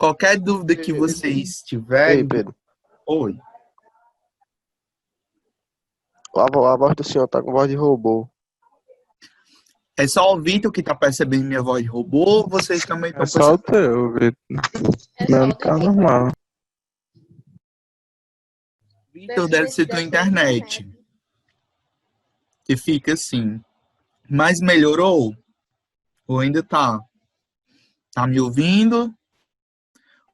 Qualquer dúvida que vocês Ei, tiverem... Pedro. Oi. A voz do senhor tá com voz de robô. É só o Vitor que tá percebendo minha voz de robô, ou vocês também É estão só o percebendo? teu, Vitor. É Meu só o tá teu. normal. Vitor, deve ser tua internet. Que fica assim. Mas melhorou? Ou ainda tá? Tá me ouvindo?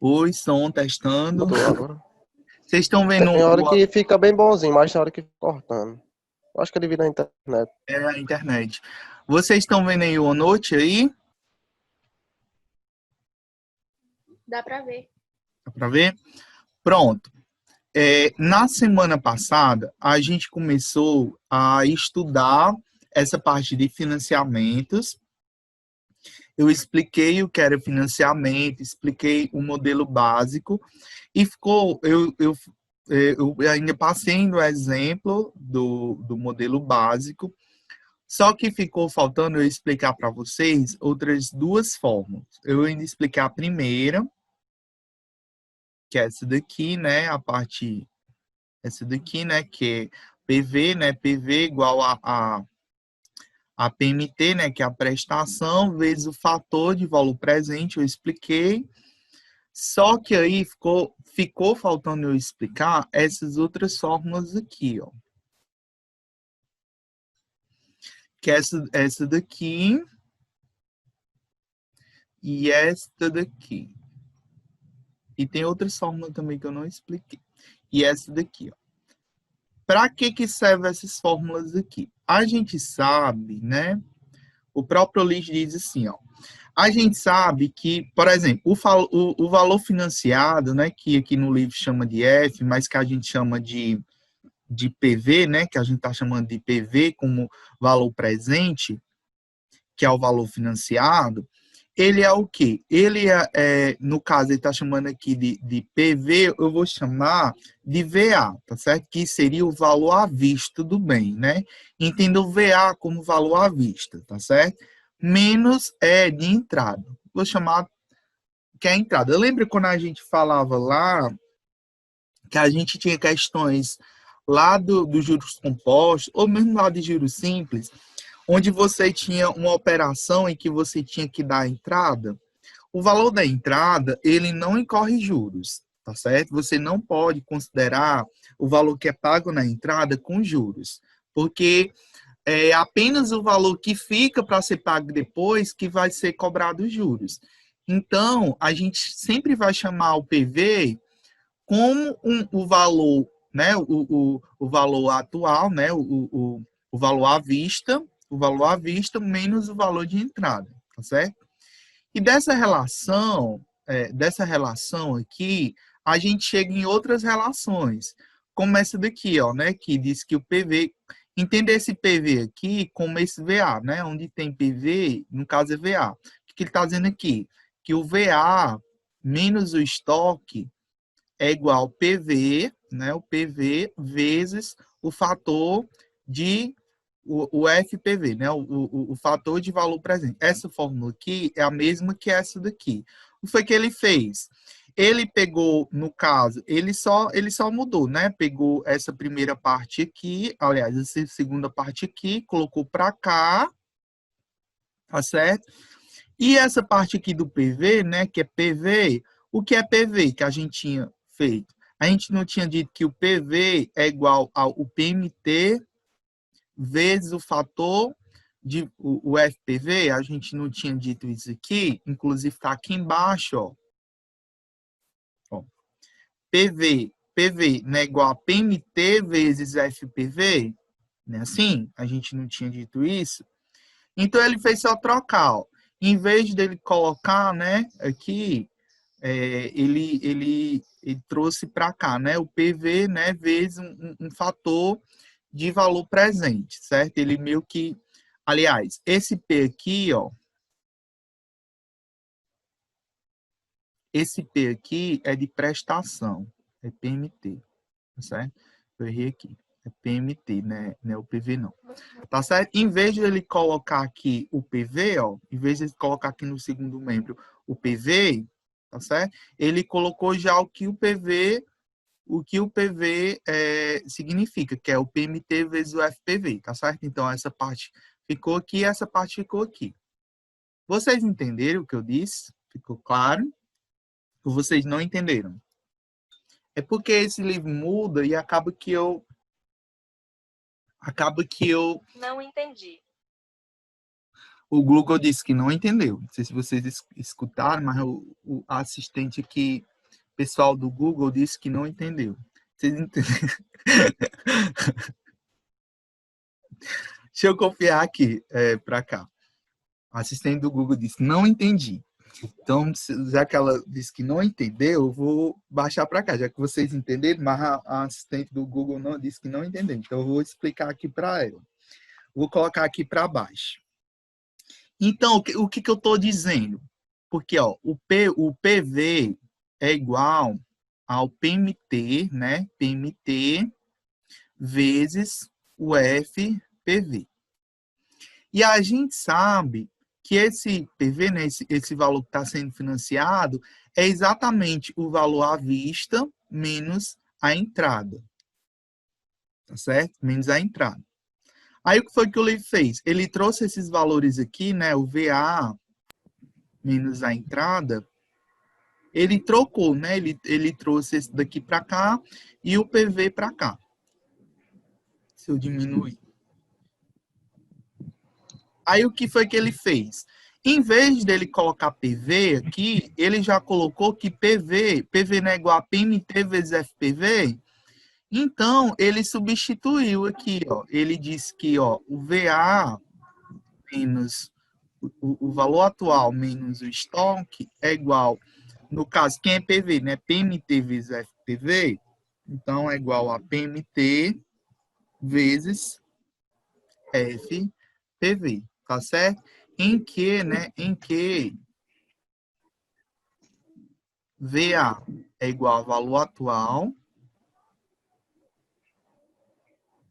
Oi, som, testando. Tô agora. Vocês estão vendo Tem hora que fica bem bonzinho, mas tem hora que fica cortando. Eu acho que ele vira na internet. a internet. Vocês estão vendo aí o OneNote aí? Dá pra ver. Dá pra ver? Pronto. Na semana passada, a gente começou a estudar essa parte de financiamentos. Eu expliquei o que era financiamento, expliquei o modelo básico e ficou, eu ainda passei no exemplo do modelo básico, só que ficou faltando eu explicar para vocês outras duas fórmulas. Eu ainda expliquei a primeira, que é essa daqui, né, essa daqui, né, que é PV, né, PV igual a PMT, né, que é a prestação, vezes o fator de valor presente, eu expliquei. Só que aí ficou faltando eu explicar essas outras fórmulas aqui, ó. Que é essa daqui e esta daqui. E tem outras fórmulas também que eu não expliquei. E essa daqui, ó. Para que servem essas fórmulas aqui? A gente sabe, né? O próprio Liz diz assim, ó. A gente sabe que, por exemplo, o valor financiado, né, que aqui no livro chama de F, mas que a gente chama de PV, né, que a gente está chamando de PV como valor presente, que é o valor financiado, ele é o quê? Ele no caso, ele está chamando aqui de PV, eu vou chamar de VA, tá certo? Que seria o valor à vista do bem, né? Entenda o VA como valor à vista, tá certo? Menos de entrada. Vou chamar que é a entrada. Lembra quando a gente falava lá que a gente tinha questões lá dos juros compostos, ou mesmo lá de juros simples, onde você tinha uma operação em que você tinha que dar a entrada? O valor da entrada, ele não incorre juros, tá certo? Você não pode considerar o valor que é pago na entrada com juros, porque é apenas o valor que fica para ser pago depois que vai ser cobrado os juros. Então, a gente sempre vai chamar o PV como o valor, né, o valor atual, né, o valor à vista, menos o valor de entrada, tá certo? E dessa relação aqui, a gente chega em outras relações, como essa daqui, ó, né, que diz que o PV, entender esse PV aqui como esse VA, né, onde tem PV, no caso é VA. O que ele está dizendo aqui? Que o VA menos o estoque é igual ao PV, né, o PV vezes o fator de o FPV, né? O fator de valor presente. Essa fórmula aqui é a mesma que essa daqui. O que foi que ele fez? Ele pegou, no caso, ele só mudou, né? Pegou essa primeira parte aqui, aliás, essa segunda parte aqui, colocou para cá, tá certo? E essa parte aqui do PV, né, que é PV, o que é PV que a gente tinha feito? A gente não tinha dito que o PV é igual ao PMT vezes o fator de o FPV, a gente não tinha dito isso aqui, inclusive está aqui embaixo, ó. PV não é igual a PMT vezes FPV, né? Assim, a gente não tinha dito isso. Então ele fez só trocar, ó. Em vez dele colocar, né, aqui, ele trouxe para cá, né, o PV, né, vezes um fator de valor presente, certo? Ele meio que, aliás, esse P aqui, ó, esse P aqui é de prestação, é PMT, tá certo? Eu errei aqui, é PMT, né? Não é o PV não, tá certo? Em vez de ele colocar aqui o PV, ó, em vez de ele colocar aqui no segundo membro o PV, tá certo? Ele colocou já o que o PV significa, que é o PMT vezes o FPV, tá certo? Então, essa parte ficou aqui, essa parte ficou aqui. Vocês entenderam o que eu disse? Ficou claro? Ou vocês não entenderam? É porque esse livro muda e acaba que eu Não entendi. o Google disse que não entendeu. Não sei se vocês escutaram, mas o assistente aqui, pessoal do Google, disse que não entendeu. Vocês entenderam? Deixa eu confiar aqui para cá. O assistente do Google disse, não entendi. Então, já que ela disse que não entendeu, eu vou baixar para cá, já que vocês entenderam, mas a assistente do Google não disse que não entendeu. Então, eu vou explicar aqui para ela. Vou colocar aqui para baixo. Então, o que eu estou dizendo? Porque ó, o PV é igual ao PMT, né? PMT vezes o FPV. E a gente sabe que esse PV, né, esse valor que está sendo financiado, é exatamente o valor à vista menos a entrada. Tá certo? Menos a entrada. Aí o que foi que o Livre fez? Ele trouxe esses valores aqui, né? O VA menos a entrada. Ele trocou, né? Ele trouxe esse daqui para cá e o PV para cá. Se eu diminuir. Aí o que foi que ele fez? Em vez dele colocar PV aqui, ele já colocou que PV não é igual a PMT vezes FPV. Então, ele substituiu aqui, ó. Ele disse que, ó, o VA menos o valor atual menos o estoque é igual, no caso, quem é PV, né? PMT vezes FPV, então é igual a PMT vezes FPV, tá certo? Em que, né? Em que VA é igual ao valor atual,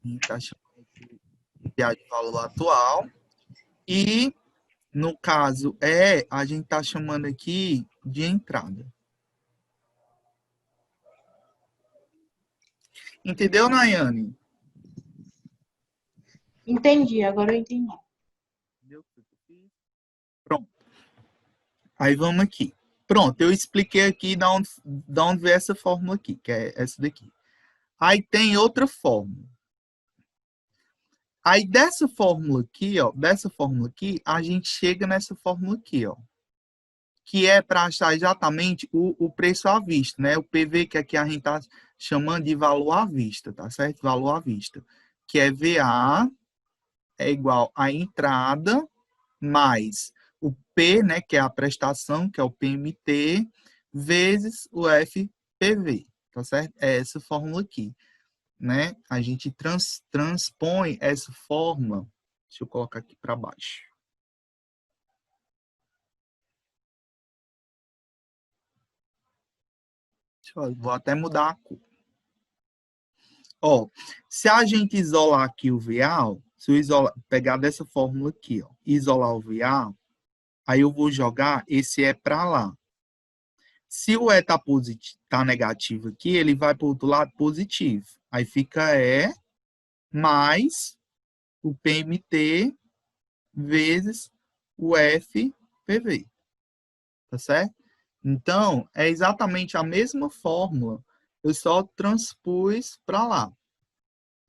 a gente está chamando de VA de valor atual, e no caso a gente está chamando aqui de entrada. Entendeu, Nayane? Entendi, agora eu entendi. Pronto. Aí vamos aqui. Pronto, eu expliquei aqui da onde veio essa fórmula aqui, que é essa daqui. Aí tem outra fórmula. Aí dessa fórmula aqui, a gente chega nessa fórmula aqui, ó. Que é para achar exatamente o preço à vista, né? O PV, que aqui a gente está chamando de valor à vista, tá certo? Valor à vista. Que é VA é igual a entrada mais o P, né, que é a prestação, que é o PMT, vezes o FPV, tá certo? É essa fórmula aqui, né? A gente transpõe essa fórmula, deixa eu colocar aqui para baixo. Vou até mudar a cor. Ó, se a gente isolar aqui o VA, se eu pegar dessa fórmula aqui, ó, isolar o VA, aí eu vou jogar esse E para lá. Se o E tá negativo aqui, ele vai para o outro lado positivo. Aí fica E mais o PMT vezes o FPV. Tá certo? Então, é exatamente a mesma fórmula. Eu só transpus para lá.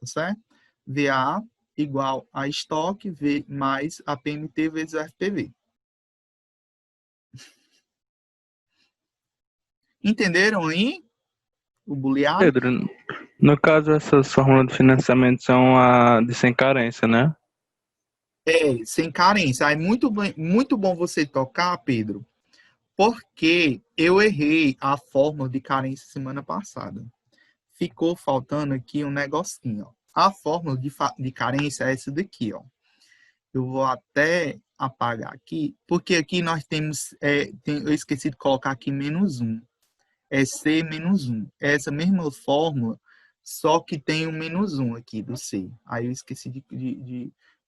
Tá certo? VA igual a estoque mais a PMT vezes o FPV. Entenderam aí o booleano? Pedro, no caso, essas fórmulas de financiamento são a de sem carência, né? É, sem carência. Aí muito bom você tocar, Pedro, porque eu errei a fórmula de carência semana passada. Ficou faltando aqui um negocinho, ó. A fórmula de carência é essa daqui, ó. Eu vou até apagar aqui, porque aqui nós temos, eu esqueci de colocar aqui -1. É C menos 1. É essa mesma fórmula, só que tem um -1 aqui do C. Aí eu esqueci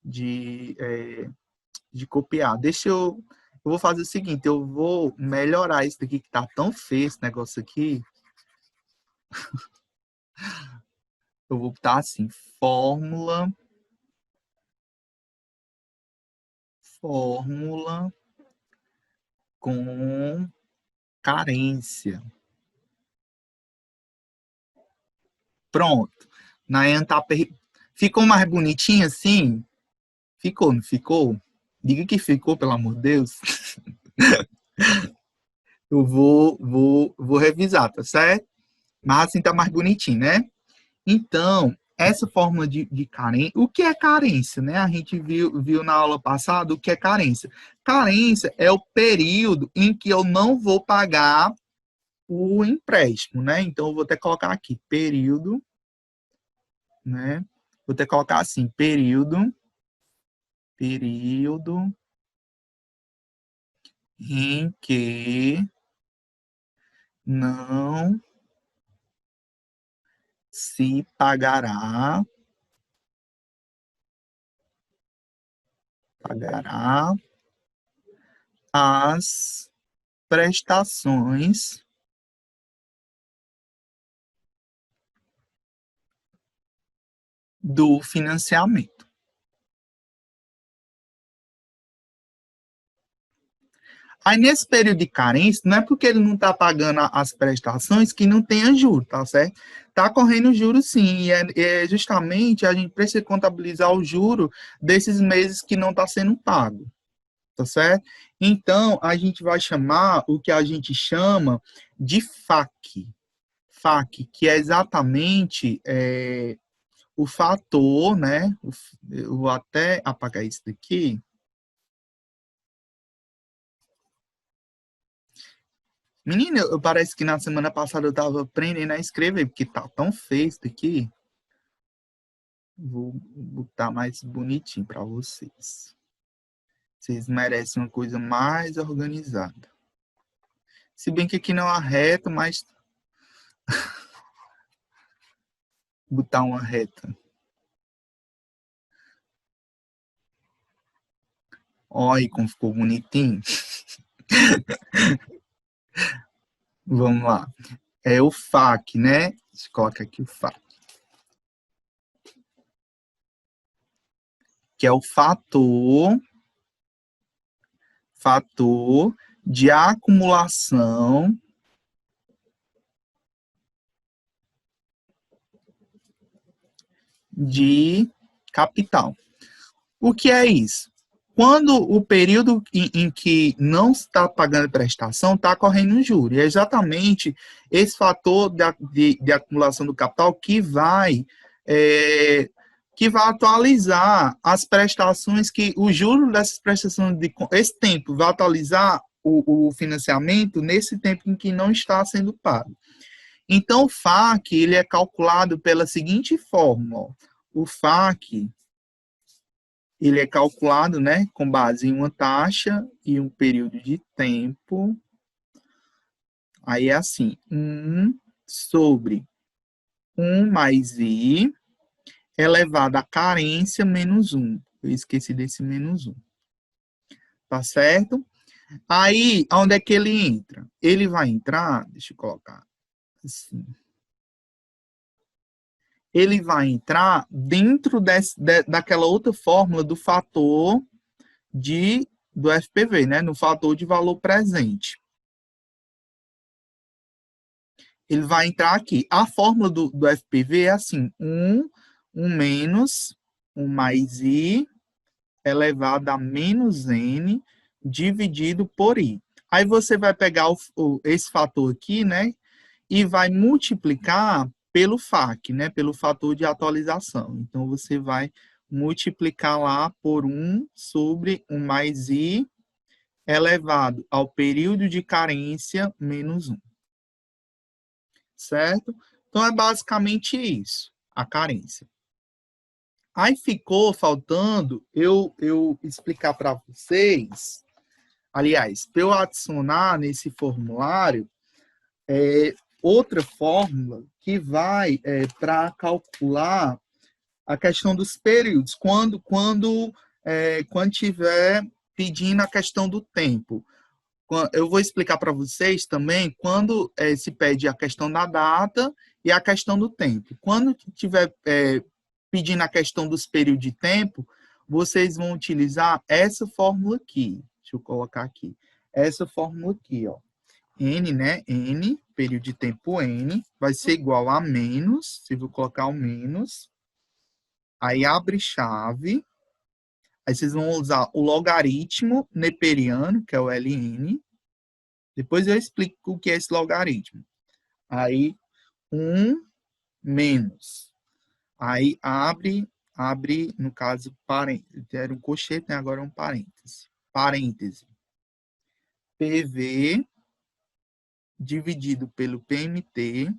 de copiar. Deixa eu Eu vou fazer o seguinte, eu vou melhorar isso daqui, que tá tão feio esse negócio aqui. Eu vou botar assim, fórmula com carência. Pronto. Nayan tá ficou mais bonitinho assim? Ficou, não ficou? Diga que ficou, pelo amor de Deus. Eu vou revisar, tá certo? Mas assim tá mais bonitinho, né? Então, essa fórmula de carência... O que é carência, né? A gente viu na aula passada o que é carência. Carência é o período em que eu não vou pagar o empréstimo, né? Então, eu vou até colocar aqui, período, né? Vou até colocar assim, período em que não se pagará as prestações do financiamento. Aí, nesse período de carência, não é porque ele não está pagando as prestações que não tenha juros, tá certo? Está correndo juros sim, e é justamente a gente precisa contabilizar o juro desses meses que não está sendo pago, tá certo? Então, a gente vai chamar o que a gente chama de FAQ. FAQ, que é exatamente o fator, né? Eu vou até apagar isso daqui. Menina, parece que na semana passada eu estava aprendendo a escrever, porque tá tão feio isso daqui. Vou botar mais bonitinho para vocês. Vocês merecem uma coisa mais organizada. Se bem que aqui não há reta, mas... botar uma reta. Olha como ficou bonitinho. Vamos lá. É o FAQ, né? Deixa eu colocar aqui o FAQ. Que é o fator de acumulação de capital. O que é isso? Quando o período em que não está pagando prestação, está correndo um juro. E é exatamente esse fator de acumulação do capital que vai atualizar as prestações, o juro dessas prestações, esse tempo vai atualizar o financiamento nesse tempo em que não está sendo pago. Então, o FAQ ele é calculado pela seguinte fórmula. O FAQ ele é calculado, né, com base em uma taxa e um período de tempo. Aí é assim, 1 sobre 1 mais I elevado à carência menos 1. Eu esqueci desse menos 1. Tá certo? Aí, onde é que ele entra? Ele vai entrar, deixa eu colocar assim. Ele vai entrar dentro daquela outra fórmula do fator do FPV, né? No fator de valor presente. Ele vai entrar aqui. A fórmula do FPV é assim, 1 menos 1 mais I elevado a menos N dividido por I. Aí você vai pegar esse fator aqui, né? E vai multiplicar pelo FAQ, né? Pelo fator de atualização. Então, você vai multiplicar lá por 1 sobre 1 mais I elevado ao período de carência menos 1. Certo? Então, é basicamente isso, a carência. Aí ficou faltando eu explicar para vocês, aliás, para eu adicionar nesse formulário outra fórmula que vai para calcular a questão dos períodos, quando tiver pedindo a questão do tempo. Eu vou explicar para vocês também quando se pede a questão da data e a questão do tempo. Quando tiver pedindo a questão dos períodos de tempo, vocês vão utilizar essa fórmula aqui. Deixa eu colocar aqui. Essa fórmula aqui, ó. N, né? N, período de tempo N, vai ser igual a menos, se eu vou colocar o menos, aí abre chave, aí vocês vão usar o logaritmo neperiano, que é o Ln, depois eu explico o que é esse logaritmo. Aí, 1 menos, aí abre, no caso, era um colchete, né? Agora é um parêntese, PV dividido pelo PMT,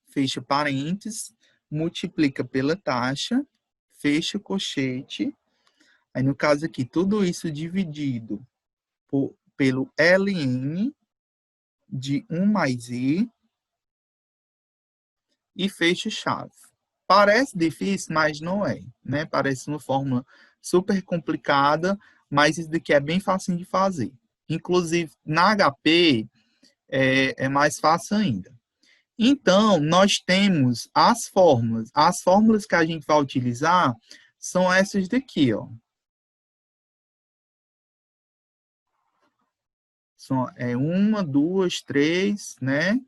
fecha parênteses, multiplica pela taxa, fecha colchete. Aí, no caso aqui, tudo isso dividido pelo Ln de 1 mais I e fecha chave. Parece difícil, mas não é, né? Parece uma fórmula super complicada, mas isso daqui é bem fácil de fazer. Inclusive, na HP, é mais fácil ainda. Então, nós temos as fórmulas. As fórmulas que a gente vai utilizar são essas daqui, ó. São 1, 2, 3, né?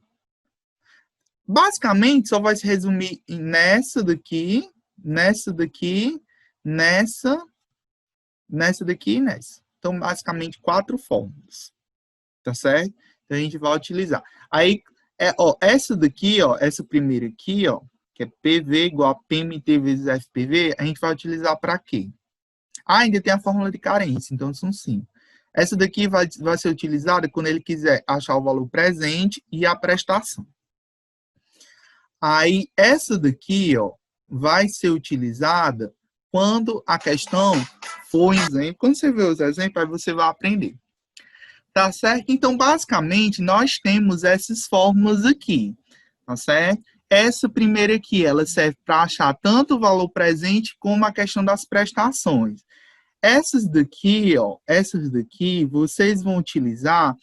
Basicamente, só vai se resumir nessa daqui, nessa daqui, nessa daqui e nessa. Então, basicamente, 4 fórmulas. Tá certo? Então, a gente vai utilizar. Aí, essa daqui, ó, essa primeira aqui, ó, que é PV igual a PMT vezes FPV, a gente vai utilizar para quê? Ainda tem a fórmula de carência, então são 5. Essa daqui vai ser utilizada quando ele quiser achar o valor presente e a prestação. Aí, essa daqui, ó, vai ser utilizada quando a questão for exemplo. Quando você vê os exemplos, aí você vai aprender. Tá certo? Então, basicamente, nós temos essas fórmulas aqui. Tá certo? Essa primeira aqui, ela serve para achar tanto o valor presente como a questão das prestações. Essas daqui, ó, vocês vão utilizar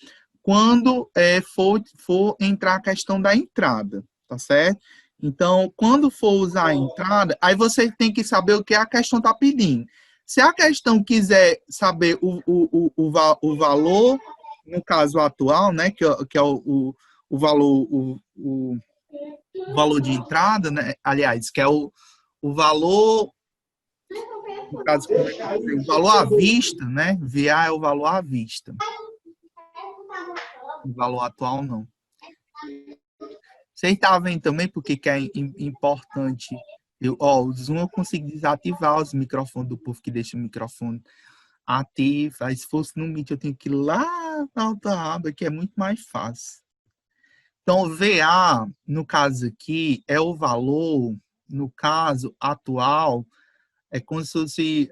quando for entrar a questão da entrada, tá certo? Então, quando for usar a entrada, aí você tem que saber o que a questão está pedindo. Se a questão quiser saber o valor, no caso atual, né, que é o valor de entrada, né, aliás, que é o valor, no caso, o valor à vista, né, VA é o valor à vista. O valor atual, não. Vocês estão vendo também porque que é importante. O Zoom eu consigo desativar os microfones do povo que deixa o microfone ativo. Aí, se fosse no Meet, eu tenho que ir lá na outra aba, que é muito mais fácil. Então, VA, no caso aqui, é o valor, no caso atual, é como se fosse...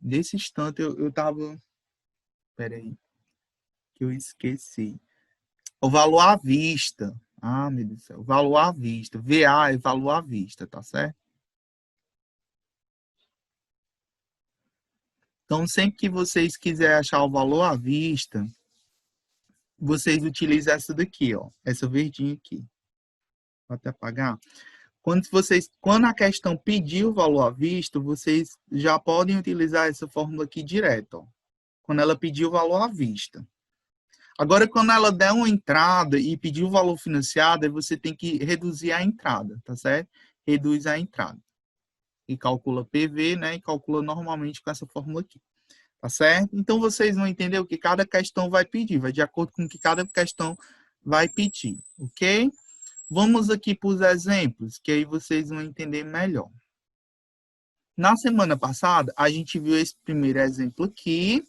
nesse instante, eu estava... Peraí, que eu esqueci. O valor à vista. Ah, meu Deus do céu. Valor à vista. VA é valor à vista, tá certo? Então, sempre que vocês quiserem achar o valor à vista, vocês utilizam essa daqui, ó. Essa verdinha aqui. Vou até apagar. Quando a questão pedir o valor à vista, vocês já podem utilizar essa fórmula aqui direto, ó. Quando ela pedir o valor à vista. Agora, quando ela der uma entrada e pedir o valor financiado, aí você tem que reduzir a entrada, tá certo? Reduz a entrada. E calcula PV, né? E calcula normalmente com essa fórmula aqui. Tá certo? Então, vocês vão entender o que cada questão vai pedir. Vai de acordo com o que cada questão vai pedir. Ok? Vamos aqui para os exemplos, que aí vocês vão entender melhor. Na semana passada, a gente viu esse primeiro exemplo aqui,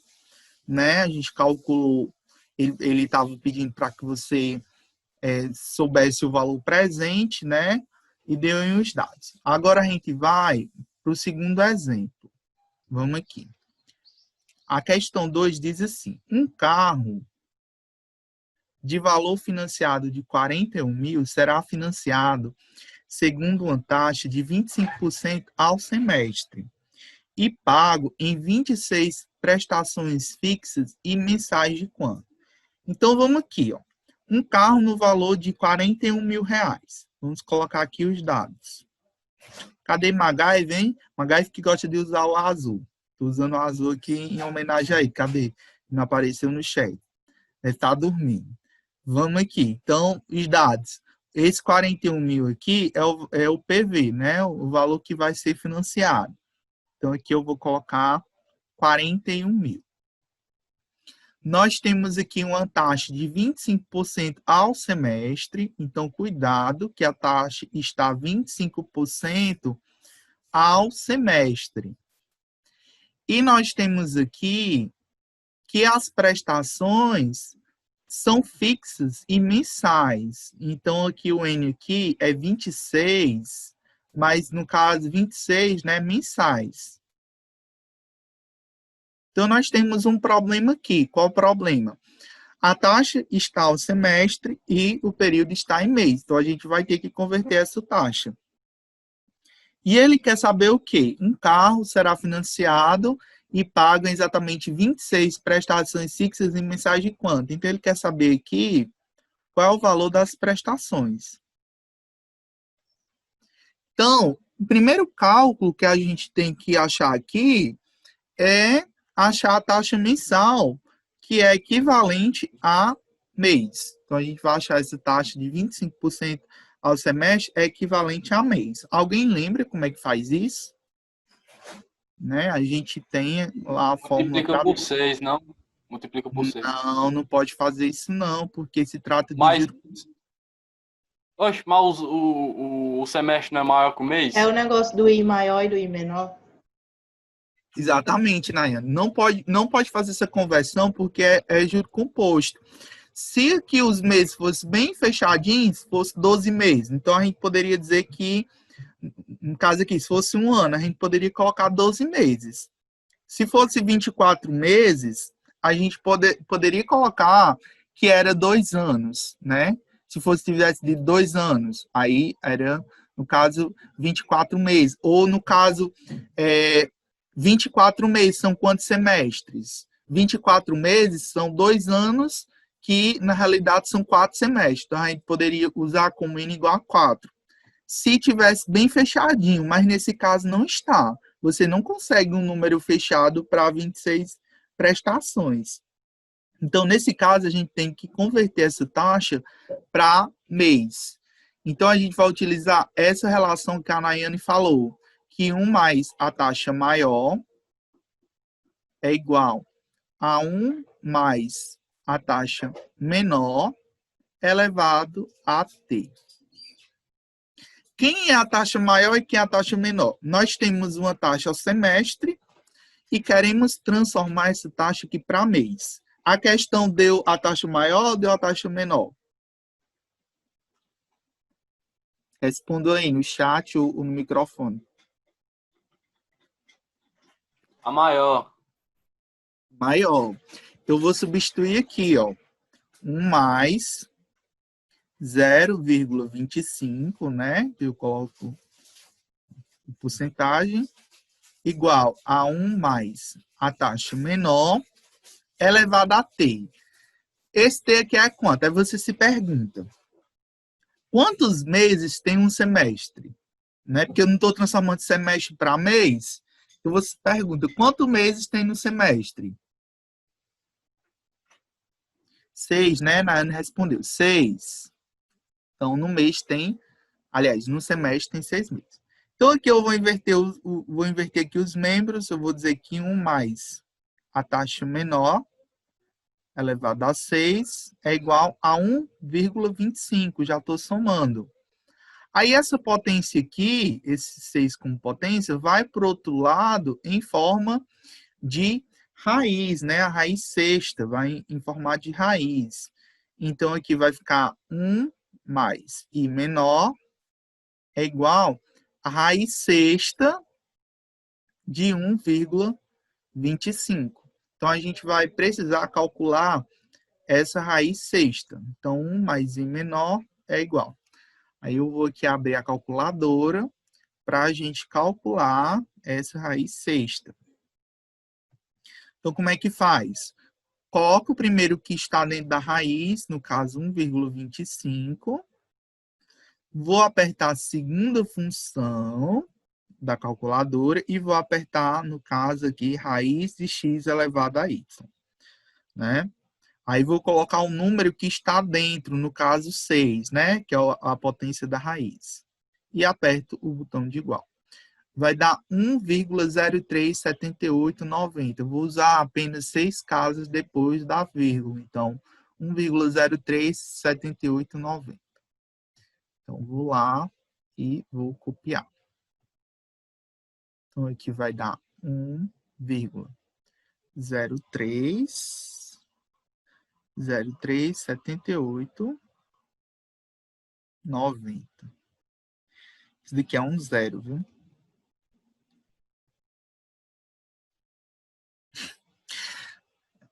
né? A gente calculou, ele estava pedindo para que você soubesse o valor presente, né? E deu aí os dados. Agora a gente vai para o segundo exemplo. Vamos aqui. A questão 2 diz assim: um carro de valor financiado de 41 mil será financiado segundo uma taxa de 25% ao semestre e pago em 26 prestações fixas e mensais de quanto? Então, vamos aqui, ó. Um carro no valor de R$ 41.000. Vamos colocar aqui os dados. Cadê MacGyver, hein? MacGyver que gosta de usar o azul. Estou usando o azul aqui em homenagem a ele. Cadê? Não apareceu no chat. Deve estar dormindo. Vamos aqui. Então, os dados. Esse 41.000 aqui é o PV, né? O valor que vai ser financiado. Então, aqui eu vou colocar 41.000. Nós temos aqui uma taxa de 25% ao semestre. Então, cuidado que a taxa está 25% ao semestre. E nós temos aqui que as prestações são fixas e mensais. Então, aqui o N aqui é 26, mas no caso 26, né, mensais. Então, nós temos um problema aqui. Qual o problema? A taxa está ao semestre e o período está em mês. Então, a gente vai ter que converter essa taxa. E ele quer saber o quê? Um carro será financiado e paga exatamente 26 prestações fixas e mensais de quanto? Então, ele quer saber aqui qual é o valor das prestações. Então, o primeiro cálculo que a gente tem que achar aqui é achar a taxa mensal, que é equivalente a mês. Então, a gente vai achar essa taxa de 25% ao semestre é equivalente a mês. Alguém lembra como é que faz isso? Né? A gente tem lá a fórmula... Multiplica por 6, não? Multiplica por 6. Não, não pode fazer isso não, porque se trata de... Mas... Oxe, mas o semestre não é maior que o mês? É o negócio do I maior e do I menor. Exatamente, Nayane. Não pode fazer essa conversão porque é juro composto. Se aqui os meses fossem bem fechadinhos, fosse 12 meses. Então, a gente poderia dizer que, no caso aqui, se fosse um ano, a gente poderia colocar 12 meses. Se fosse 24 meses, a gente poderia colocar que era 2 anos, né? Se tivesse de 2 anos, aí era, no caso, 24 meses. Ou, no caso, 24 meses são quantos semestres? 24 meses são 2 anos, que na realidade são 4 semestres. Então, a gente poderia usar como N igual a 4. Se tivesse bem fechadinho, mas nesse caso não está. Você não consegue um número fechado para 26 prestações. Então, nesse caso, a gente tem que converter essa taxa para mês. Então, a gente vai utilizar essa relação que a Nayane falou, que 1 mais a taxa maior é igual a 1 mais a taxa menor elevado a t. Quem é a taxa maior e quem é a taxa menor? Nós temos uma taxa ao semestre e queremos transformar essa taxa aqui para mês. A questão deu a taxa maior ou deu a taxa menor? Responda aí no chat ou no microfone. A maior. Maior. Eu vou substituir aqui, ó. 1 mais 0,25, né? Eu coloco porcentagem igual a 1 mais a taxa menor elevado a t. Esse t aqui é quanto? Aí você se pergunta, quantos meses tem um semestre? Né? Porque eu não estou transformando semestre para mês. Então você se pergunta, quantos meses tem no semestre? 6, né? Nayane respondeu, 6. Então, no mês tem, aliás, no semestre tem 6 meses. Então, aqui eu vou inverter aqui os membros, eu vou dizer que 1 mais a taxa menor elevado a 6 é igual a 1,25, já estou somando. Aí essa potência aqui, esse 6 como potência, vai para o outro lado em forma de raiz, né? A raiz sexta vai em formato de raiz. Então aqui vai ficar 1 mais I menor é igual a raiz sexta de 1,25. Então, a gente vai precisar calcular essa raiz sexta. Então, 1 mais I menor é igual. Aí eu vou aqui abrir a calculadora para a gente calcular essa raiz sexta. Então, como é que faz? Coloco o primeiro que está dentro da raiz, no caso 1,25. Vou apertar a segunda função da calculadora e vou apertar, no caso aqui, raiz de x elevado a y, né? Aí vou colocar o número que está dentro, no caso 6, né? Que é a potência da raiz. E aperto o botão de igual. Vai dar 1,037890. Vou usar apenas 6 casas depois da vírgula. Então, 1,037890. Então, vou lá e vou copiar. Então, aqui vai dar 1,037890. Isso daqui é um zero, viu?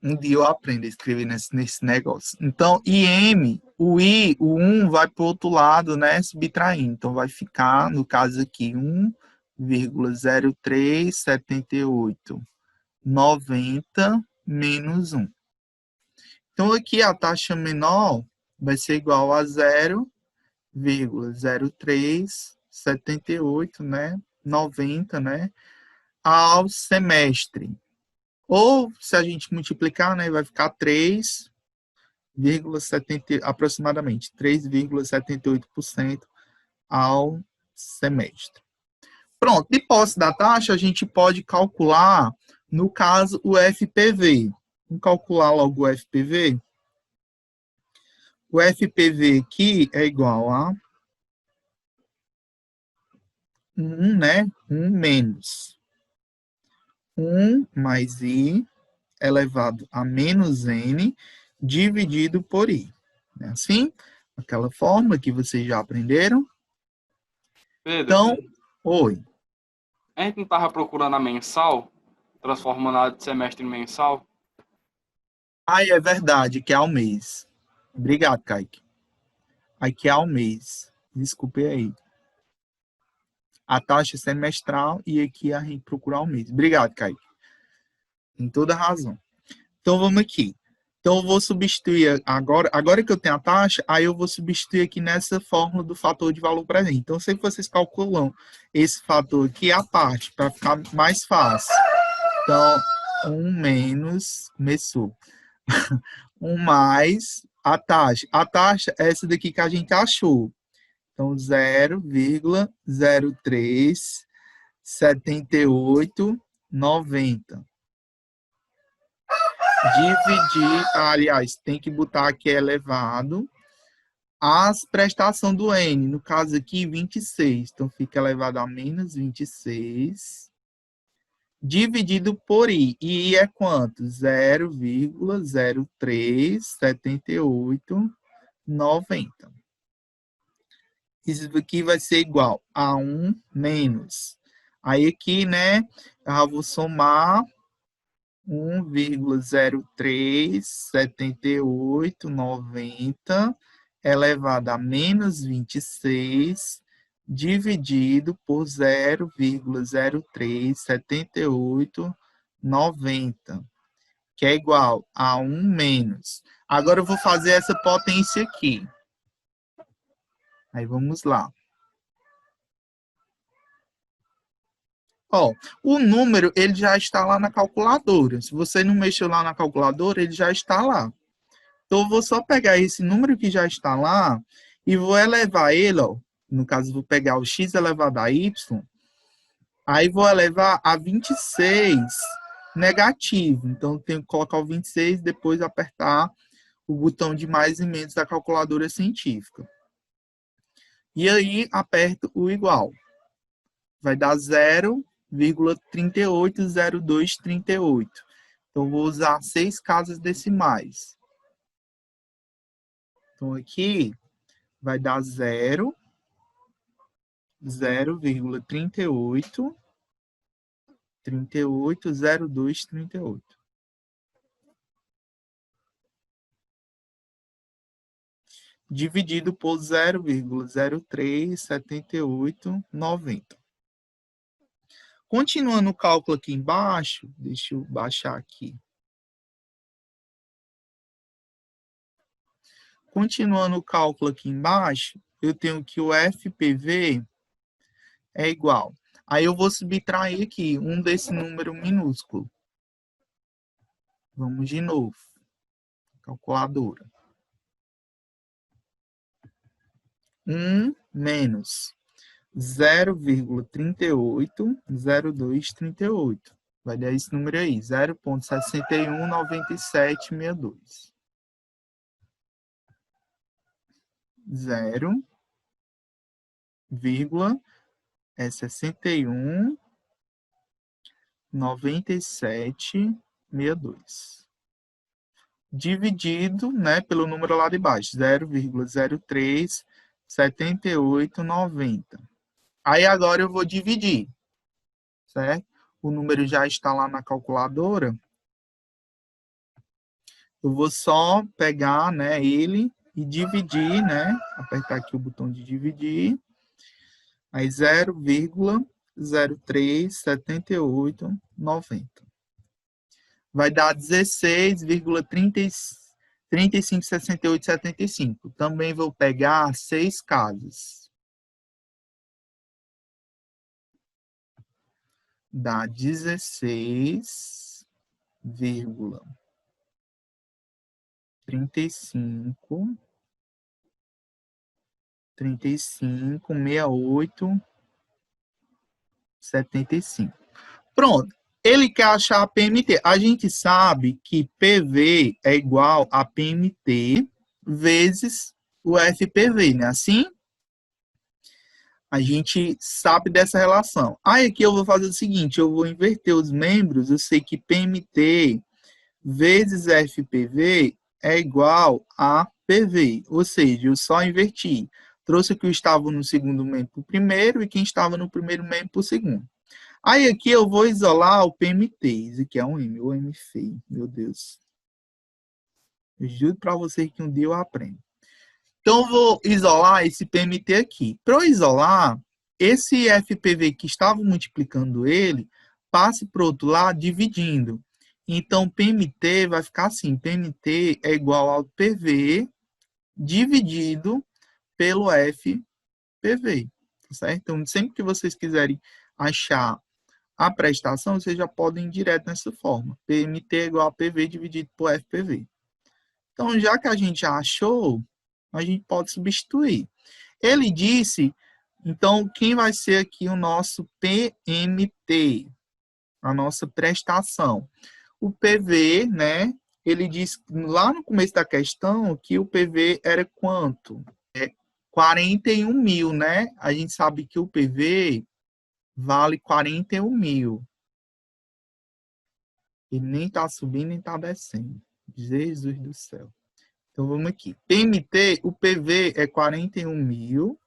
Um dia eu aprendo a escrever nesse negócio. Então, IM, o 1 vai para o outro lado, né? Subtraindo. Então, vai ficar, no caso aqui, 1,037890 menos 1. Então, aqui a taxa menor vai ser igual a 0,0378, né? 90, né? Ao semestre. Ou, se a gente multiplicar, né, vai ficar 3,70, aproximadamente 3,78% ao semestre. Pronto, de posse da taxa, a gente pode calcular, no caso, o FPV. Vamos calcular logo o FPV. O FPV aqui é igual a 1, né? 1 menos 1 mais I elevado a menos N dividido por I. É assim? Aquela fórmula que vocês já aprenderam. Pedro, Então, oi. a gente não estava procurando a mensal, transformando a de semestre em mensal? Ai, é verdade, que é ao mês. Obrigado, Kaique. Aqui é ao mês. Desculpe aí. A taxa semestral e aqui a gente procura ao mês. Obrigado, Kaique. Tem toda a razão. Então, vamos aqui. Então, eu vou substituir agora que eu tenho a taxa, aí eu vou substituir aqui nessa fórmula do fator de valor presente. Então, sempre vocês calculam esse fator aqui à parte, para ficar mais fácil. Então, 1 menos, começou. 1 mais a taxa. A taxa é essa daqui que a gente achou. Então, 0,037890. Dividir, aliás, tem que botar aqui elevado as prestação do N, no caso aqui 26, então fica elevado a menos 26, dividido por I, e I é quanto? 0,037890. Isso aqui vai ser igual a 1 menos, aí aqui, né, eu vou somar 1,037890 elevado a menos 26 dividido por 0,037890, que é igual a 1 menos. Agora eu vou fazer essa potência aqui. Aí vamos lá. Ó, o número, ele já está lá na calculadora. Se você não mexeu lá na calculadora, ele já está lá. Então, eu vou só pegar esse número que já está lá e vou elevar ele, ó. No caso, vou pegar o x elevado a y. Aí, vou elevar a 26 negativo. Então, eu tenho que colocar o 26 e depois apertar o botão de mais e menos da calculadora científica. E aí, aperto o igual. Vai dar 0,380238. Então, vou usar 6 casas decimais. Então, aqui vai dar 0,380238. Dividido por 0,037890. Continuando o cálculo aqui embaixo, deixa eu baixar aqui. Continuando o cálculo aqui embaixo, eu tenho que o FPV é igual. Aí eu vou subtrair aqui um desse número minúsculo. Vamos de novo. Calculadora. 1 menos 0,380238. Vai dar esse número aí, 0,619762. 0,619762. Dividido, né, pelo número lá de baixo, 0,037890. Aí agora eu vou dividir, certo? O número já está lá na calculadora. Eu vou só pegar, né, ele e dividir, né? Apertar aqui o botão de dividir. Aí 0,037890. Vai dar 16,356875. Também vou pegar 6 casas. Dá 16,35, 68, 75. Pronto. Ele quer achar a PMT. A gente sabe que PV é igual a PMT vezes o FPV, né? Assim, a gente sabe dessa relação. Aí aqui eu vou fazer o seguinte, eu vou inverter os membros. Eu sei que PMT vezes FPV é igual a PV. Ou seja, eu só inverti. Trouxe o que estava no segundo membro para o primeiro e quem estava no primeiro membro para o segundo. Aí aqui eu vou isolar o PMT. Isso aqui é um M, o M feio, meu Deus. Eu juro para vocês que um dia eu aprendo. Então eu vou isolar esse PMT aqui. Para eu isolar, esse FPV que estava multiplicando ele, passe para o outro lado dividindo. Então PMT vai ficar assim, PMT é igual ao PV dividido pelo FPV. Certo? Então sempre que vocês quiserem achar a prestação, vocês já podem ir direto nessa forma. PMT é igual a PV dividido por FPV. Então, já que a gente já achou, a gente pode substituir. Ele disse, então, quem vai ser aqui o nosso PMT? A nossa prestação. O PV, né? Ele disse lá no começo da questão que o PV era quanto? 41 mil, né? A gente sabe que o PV vale 41 mil. Ele nem está subindo, nem está descendo. Jesus do céu. Então, vamos aqui. PMT, o PV é 41 mil.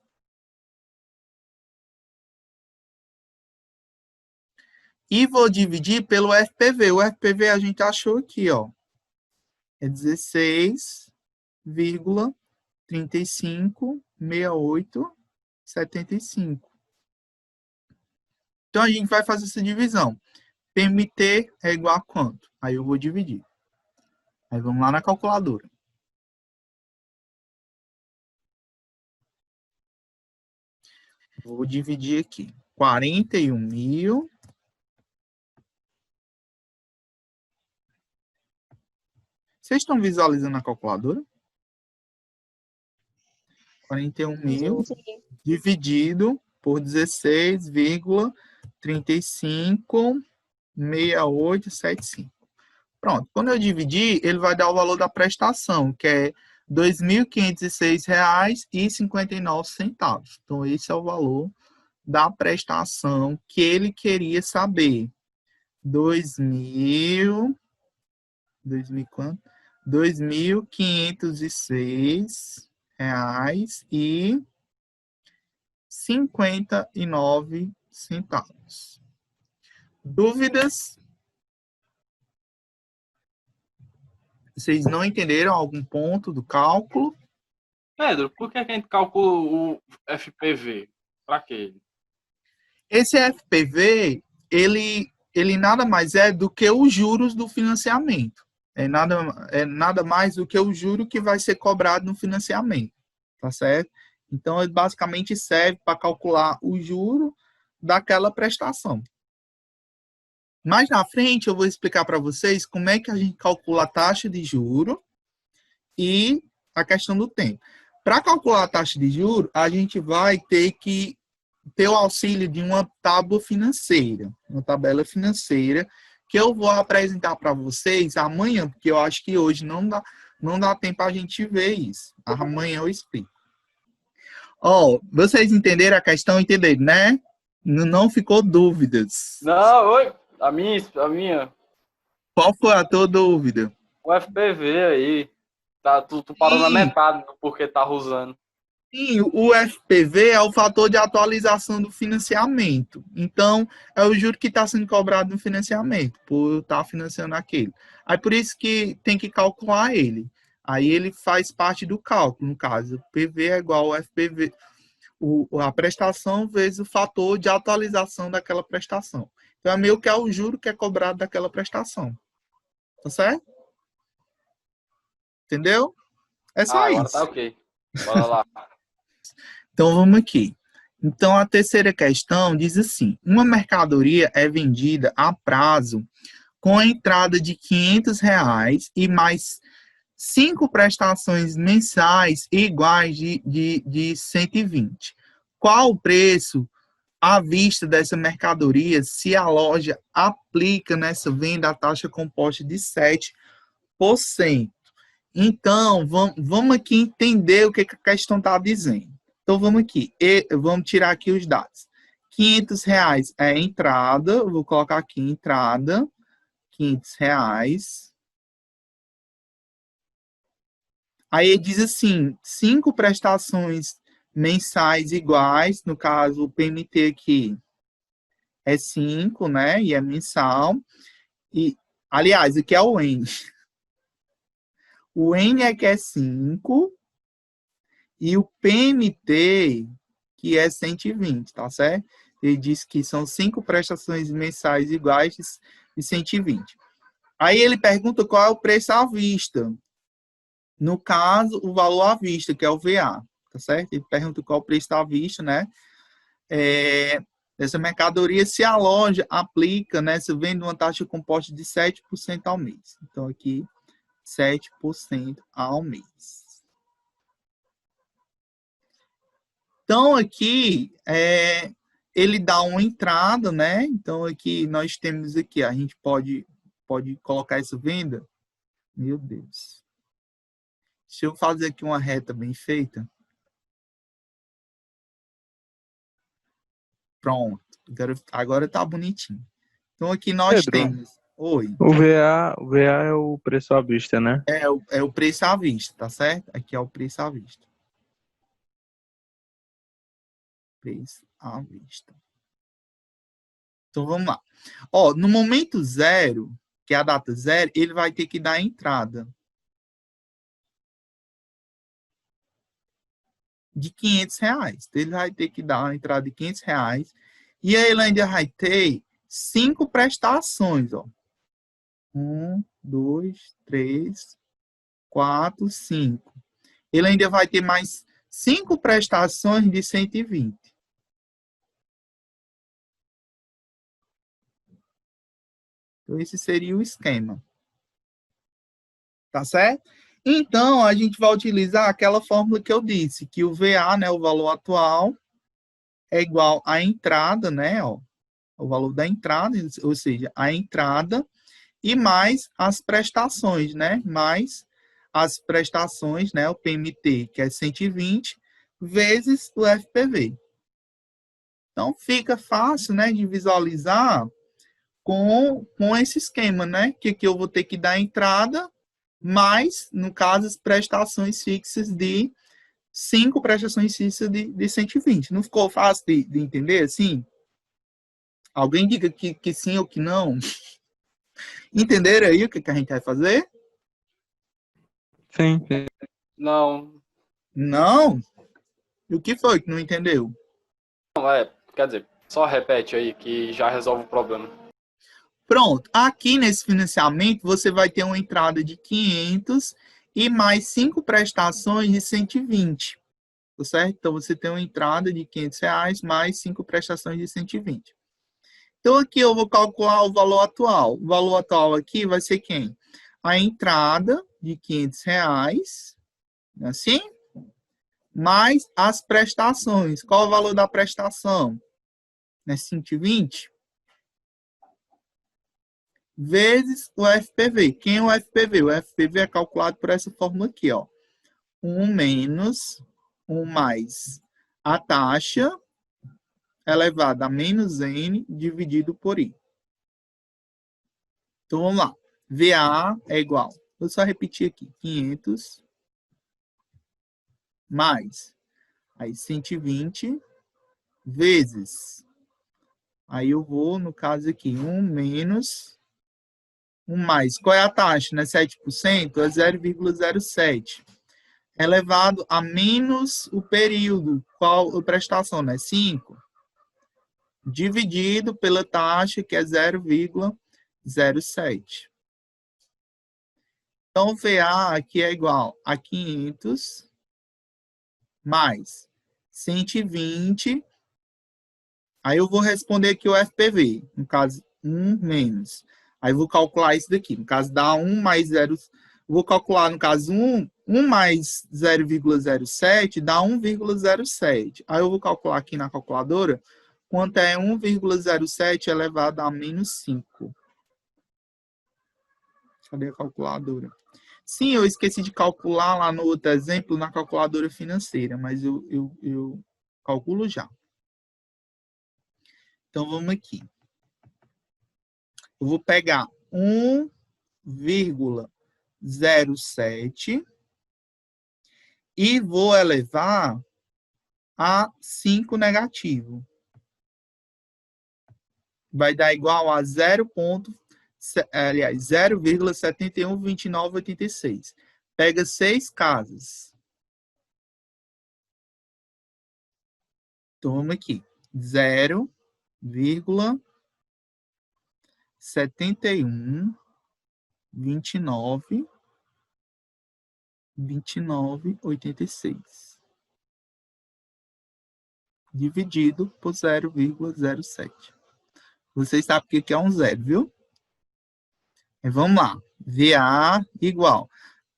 E vou dividir pelo FPV. O FPV a gente achou aqui, ó. É 16,356875. Então, a gente vai fazer essa divisão. PMT é igual a quanto? Aí eu vou dividir. Aí vamos lá na calculadora. Vou dividir aqui. 41 mil. Vocês estão visualizando a calculadora? 41 mil dividido por 16,356875. Pronto. Quando eu dividir, ele vai dar o valor da prestação, que é R$ 2.506,59. Então, esse é o valor da prestação que ele queria saber. 2.000 quanto? R$ 2.506,59. Dúvidas? Vocês não entenderam algum ponto do cálculo? Pedro, por que a gente calcula o FPV? Para quê? Esse FPV, ele nada mais é do que os juros do financiamento. É nada mais do que o juro que vai ser cobrado no financiamento, tá certo? Então, ele basicamente serve para calcular o juro daquela prestação. Mais na frente, eu vou explicar para vocês como é que a gente calcula a taxa de juro e a questão do tempo. Para calcular a taxa de juro, a gente vai ter que ter o auxílio de uma tábua financeira, uma tabela financeira, que eu vou apresentar para vocês amanhã, porque eu acho que hoje não dá tempo a gente ver isso. Amanhã eu explico. Vocês entenderam a questão? Entenderam, né? Não ficou dúvidas. Não, oi. A minha. Qual foi a tua dúvida? O FPV aí. Tá, tu parou na Sim. metade do porquê tá usando. Sim, o FPV é o fator de atualização do financiamento. Então, é o juro que está sendo cobrado no financiamento, por estar financiando aquele. Aí, por isso que tem que calcular ele. Aí, ele faz parte do cálculo, no caso. O PV é igual ao FPV, a prestação vezes o fator de atualização daquela prestação. Então, é meio que é o juro que é cobrado daquela prestação. Tá certo? Entendeu? É só Agora isso. tá ok. Bora lá. Então, vamos aqui. Então, a terceira questão diz assim: uma mercadoria é vendida a prazo com a entrada de R$ 500 e mais 5 prestações mensais iguais de 120. Qual o preço à vista dessa mercadoria se a loja aplica nessa venda a taxa composta de 7%? Então, vamos aqui entender o que a questão está dizendo. Então, vamos aqui. Vamos tirar aqui os dados. R$ 500 é a entrada. Eu vou colocar aqui entrada. R$ 500. Aí ele diz assim, 5 prestações mensais iguais. No caso, o PMT aqui é 5, né? E é mensal. E, aliás, aqui é o N. O N é que é 5. E o PMT, que é 120, tá certo? Ele diz que são 5 prestações mensais iguais de 120. Aí ele pergunta qual é o preço à vista. No caso, o valor à vista, que é o VA, tá certo? Ele pergunta qual é o preço à vista, né? Dessa mercadoria, se a loja aplica, né? Se vende uma taxa composta de 7% ao mês. Então, aqui, 7% ao mês. Então, aqui, ele dá uma entrada, né? Então, aqui, nós temos aqui, a gente pode colocar essa venda. Meu Deus. Deixa eu fazer aqui uma reta bem feita. Pronto. Agora tá bonitinho. Então, aqui nós Pedro, temos... Oi. O VA é o preço à vista, né? É o preço à vista, tá certo? Aqui é o preço à vista. Preço à vista. Então, vamos lá. No momento zero, que é a data zero, ele vai ter que dar a entrada de R$ 500. Então, ele vai ter que dar uma entrada de R$ 500. E aí ele ainda vai ter 5 prestações, ó. 1, 2, 3, 4, 5. Ele ainda vai ter mais 5 prestações de 120. Então, esse seria o esquema. Tá certo? Então, a gente vai utilizar aquela fórmula que eu disse, que o VA, né, o valor atual, é igual à entrada, né, ó, o valor da entrada, ou seja, a entrada, e mais as prestações, né, mais as prestações, né, o PMT, que é 120, vezes o FPV. Então, fica fácil, né, de visualizar com esse esquema, né, que eu vou ter que dar a entrada, mais, no caso, as prestações fixas de 5 prestações fixas de 120. Não ficou fácil de entender assim? Alguém diga que sim ou que não. Entenderam aí o que a gente vai fazer? Sim. Não, Não? E o que foi que não entendeu? quer dizer, Só repete aí que já resolve o problema. Pronto. Aqui nesse financiamento, você vai ter uma entrada de 500 e mais 5 prestações de 120. Tá certo? Então, você tem uma entrada de R$ 500 mais 5 prestações de 120. Então, aqui eu vou calcular o valor atual. O valor atual aqui vai ser quem? A entrada de R$ 500, assim, mais as prestações. Qual o valor da prestação? 120 vezes o FPV. Quem é o FPV? O FPV é calculado por essa fórmula aqui, ó. 1 menos 1 mais a taxa elevado a menos N dividido por I. Então, vamos lá. VA é igual. Vou só repetir aqui. 500 mais aí 120 vezes. Aí eu vou, no caso aqui, 1 menos 1 mais. Qual é a taxa? Não é 7%? É 0,07. Elevado a menos o período. Qual a prestação? Não é 5? Dividido pela taxa, que é 0,07. Então, VA aqui é igual a 500 mais 120. Aí eu vou responder aqui o FPV. No caso, 1 menos. Aí eu vou calcular isso daqui. No caso, dá 1 mais 0. Vou calcular, no caso, 1 mais 0,07 dá 1,07. Aí eu vou calcular aqui na calculadora quanto é 1,07 elevado a menos 5. Cadê a calculadora? Sim, eu esqueci de calcular lá no outro exemplo, na calculadora financeira, mas eu calculo já. Então, vamos aqui. Eu vou pegar 1,07 e vou elevar a 5 negativo. Vai dar igual a 0,712986. Pega 6 casas. Então, vamos aqui. 0,712986. Dividido por 0,07. Vocês sabem o que é um zero, viu? Vamos lá. VA igual.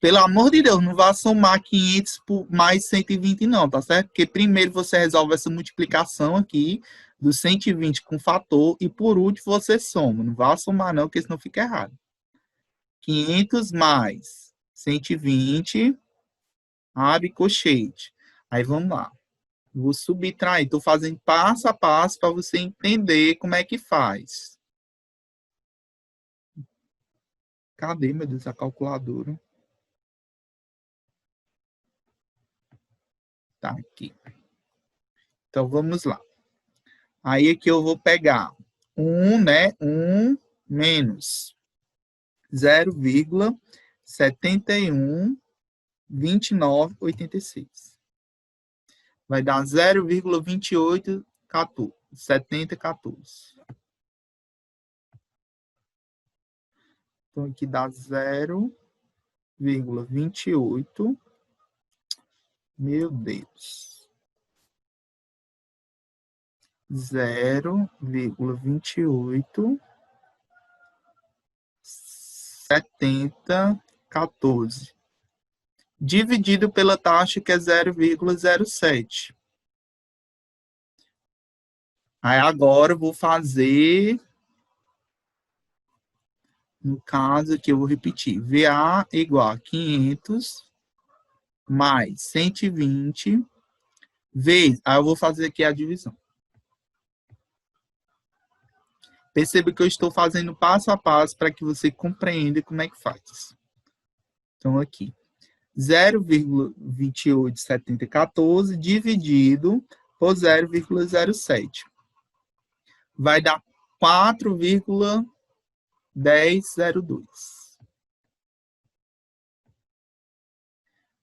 Pelo amor de Deus, não vá somar 500 por mais 120 não, tá certo? Porque primeiro você resolve essa multiplicação aqui do 120 com fator e por último você soma. Não vá somar não, porque senão fica errado. 500 mais 120, abre colchete. Aí vamos lá. Vou subtrair. Estou fazendo passo a passo para você entender como é que faz. Cadê, meu Deus, a calculadora? Tá aqui. Então, vamos lá. Aí aqui eu vou pegar 1, né? 1 menos 0,712986. Vai dar 0,287014. Então, aqui dá 0,28. Meu Deus. 0,287014. Dividido pela taxa, que é 0,07. Aí agora eu vou fazer, no caso aqui eu vou repetir, VA igual a 500 mais 120 vezes, aí eu vou fazer aqui a divisão. Perceba que eu estou fazendo passo a passo para que você compreenda como é que faz. Então aqui, 0,287014 dividido por 0,07. Vai dar 4,1002.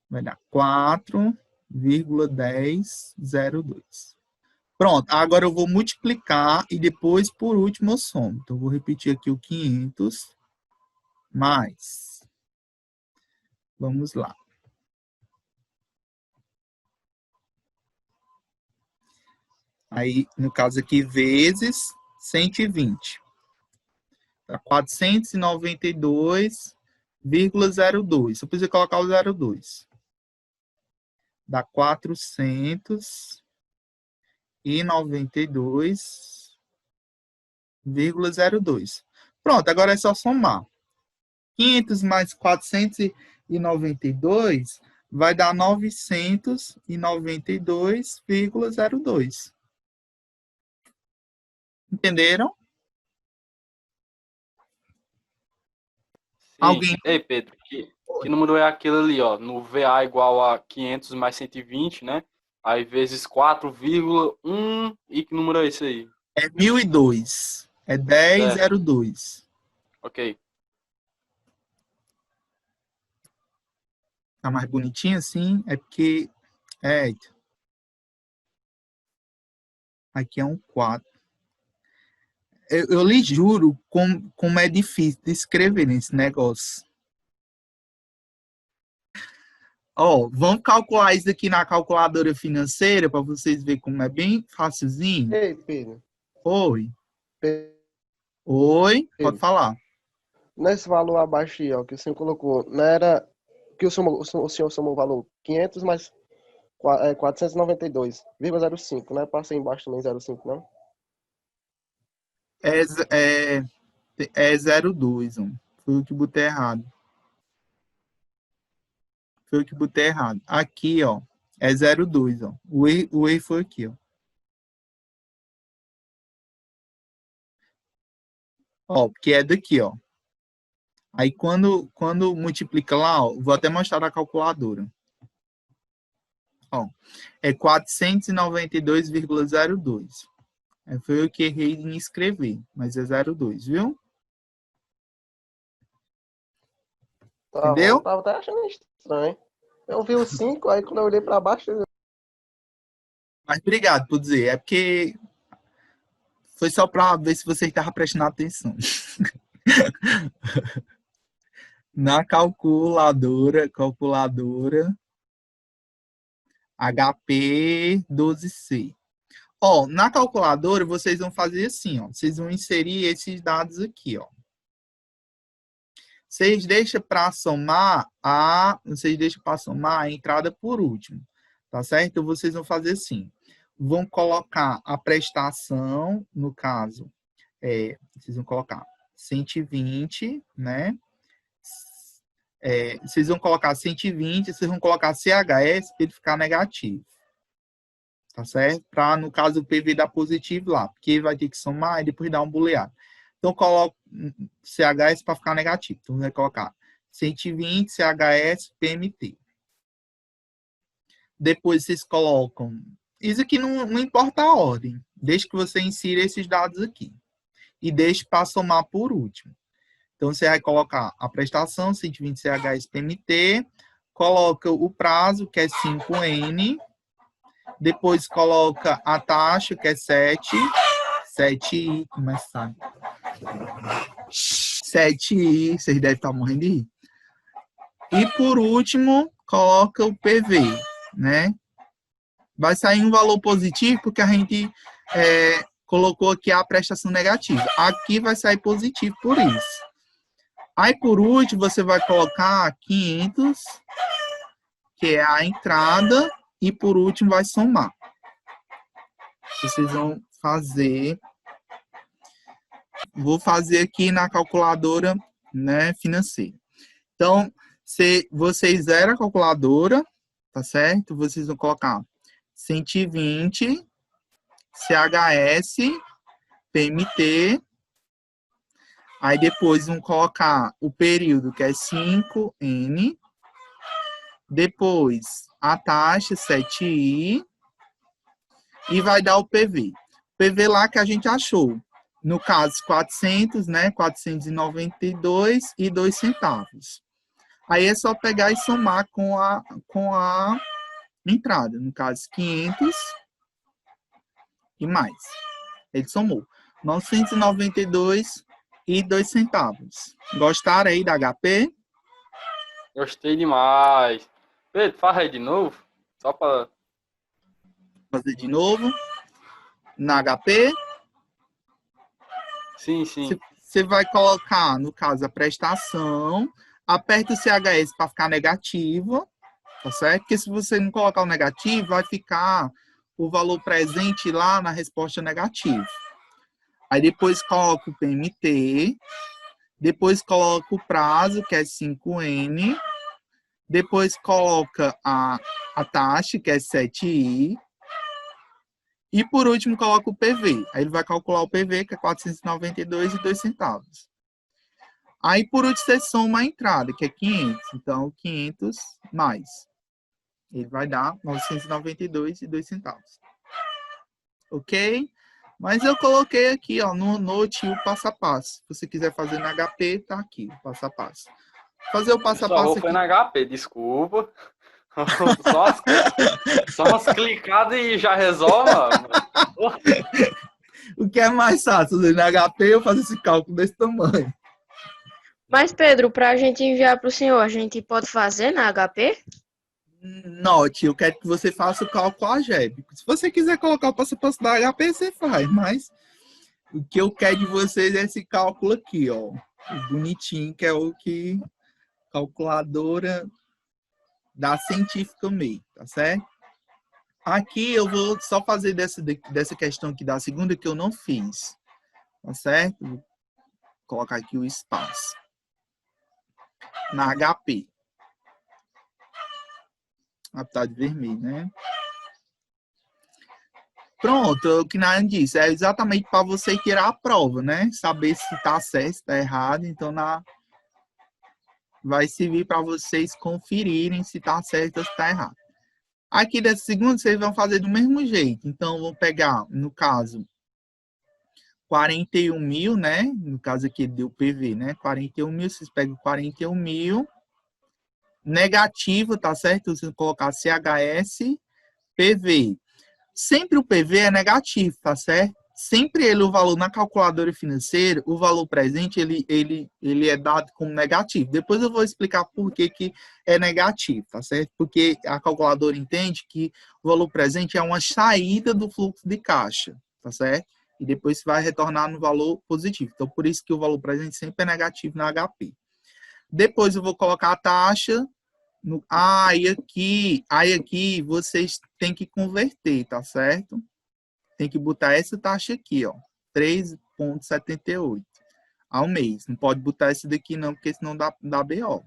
Vai dar 4,1002. Pronto, agora eu vou multiplicar e depois, por último, eu somo. Então, eu vou repetir aqui o 500 mais. Vamos lá. Aí, no caso aqui, vezes 120. Dá 492,02. Eu preciso colocar o 0,2. Dá 492,02. Pronto, agora é só somar. 500 mais 492 vai dar 992,02. Entenderam? Sim. Alguém? Ei, Pedro, que número é aquele ali, ó? No VA igual a 500 mais 120, né? Aí vezes 4,1. E que número é esse aí? É 1002. É Certo. 10,02. Ok. Tá mais bonitinho assim? É porque... aqui é um 4. Eu lhe juro como é difícil de escrever nesse negócio. Ó, vamos calcular isso aqui na calculadora financeira para vocês verem como é bem facilzinho. Ei, Pedro. Oi. Pedro, Oi, pode falar. nesse valor abaixo aí, ó, que o senhor colocou, não era que o senhor somou o valor 500 mais 492,05, né? Passei embaixo também 0,5, não? É 0,2, ó. Foi o que botei errado. Aqui, ó, é 0,2, ó. O erro foi aqui, ó. Ó, porque é daqui, ó. Aí, quando multiplica lá, ó, vou até mostrar na calculadora. Ó, é 492,02. Foi eu que errei em escrever, mas é 0,2, viu? Tá bom, Entendeu? tava até achando estranho. Eu vi o 5, aí quando eu olhei pra baixo, Mas obrigado por dizer. É porque foi só para ver se você estava prestando atenção. Na calculadora HP 12C. Ó, na calculadora vocês vão fazer assim, ó. Vocês vão inserir esses dados aqui, ó. Vocês deixam para somar a entrada por último, tá certo? Então vocês vão fazer assim. Vão colocar a prestação, no caso, vocês vão colocar 120, né? Vocês vão colocar 120, vocês vão colocar CHS para ele ficar negativo. Tá certo? Para, no caso, o PV dar positivo lá, porque vai ter que somar e depois dar um booleano. Então, coloco CHS para ficar negativo. Então, vai colocar 120 CHS PMT. Depois, vocês colocam... Isso aqui não importa a ordem, desde que você insira esses dados aqui. E deixe para somar por último. Então, você vai colocar a prestação, 120 CHS PMT, coloca o prazo, que é 5N, depois coloca a taxa, que é 7I, começar. 7I, vocês devem estar morrendo de rir. E, por último, coloca o PV, né? Vai sair um valor positivo, porque a gente colocou aqui a prestação negativa. Aqui vai sair positivo por isso. Aí, por último, você vai colocar 500, que é a entrada, e, por último, vai somar. Vocês vão fazer... Vou fazer aqui na calculadora, né, financeira. Então, se vocês zeram a calculadora, tá certo? Vocês vão colocar 120 CHS PMT. Aí depois vão colocar o período, que é 5N. Depois a taxa, 7I. E vai dar o PV. PV lá que a gente achou. No caso, 400, né? 492,02 centavos. Aí é só pegar e somar com a entrada. No caso, 500 e mais. Ele somou 992,02. Gostaram aí da HP? Gostei demais. Pedro, faz aí de novo. Só para... Fazer de novo. Na HP. Sim, sim. Você vai colocar, no caso, a prestação. Aperta o CHS para ficar negativo. Tá certo? Porque se você não colocar o negativo, vai ficar o valor presente lá na resposta negativa. Aí depois coloca o PMT. Depois coloca o prazo, que é 5N. Depois coloca a taxa, que é 7I. E por último coloca o PV. Aí ele vai calcular o PV, que é 492,02. Aí por último você soma a entrada, que é 500. Então 500 mais. Ele vai dar 992,02. Ok? Mas eu coloquei aqui, ó, no Note o passo a passo. Se você quiser fazer no HP, tá aqui, o passo a passo. Fazer o passo a Só vou passo foi aqui. na HP, desculpa. Só umas clicadas e já resolve, mano. O que é mais fácil, fazer no HP ou fazer esse cálculo desse tamanho? Mas, Pedro, para a gente enviar para o senhor, a gente pode fazer na HP? Note, eu quero que você faça o cálculo algébrico. Se você quiser colocar o passo a passo da HP, você faz, mas o que eu quero de vocês é esse cálculo aqui, ó. O bonitinho, que é o que calculadora da científica meio, tá certo? Aqui eu vou só fazer dessa questão aqui da segunda que eu não fiz, tá certo? Vou colocar aqui o espaço. Na HP. Ah, tá de vermelho, né? Pronto, o que Nayan disse, é exatamente para você tirar a prova, né? Saber se tá certo, se tá errado. Então, vai servir para vocês conferirem se tá certo ou se tá errado. Aqui desse segundo, vocês vão fazer do mesmo jeito. Então, vou pegar, no caso, 41 mil, né? No caso aqui, deu PV, né? 41 mil, vocês pegam 41 mil. Negativo, tá certo? Você colocar CHS, PV. Sempre o PV é negativo, tá certo? Sempre o valor na calculadora financeira, o valor presente, ele é dado como negativo. Depois eu vou explicar por que é negativo, tá certo? Porque a calculadora entende que o valor presente é uma saída do fluxo de caixa, tá certo? E depois vai retornar no valor positivo. Então, por isso que o valor presente sempre é negativo na HP. Depois eu vou colocar a taxa. Aí aqui vocês têm que converter, tá certo? Tem que botar essa taxa aqui, ó, 3,78 ao mês. Não pode botar essa daqui não, porque senão dá BO.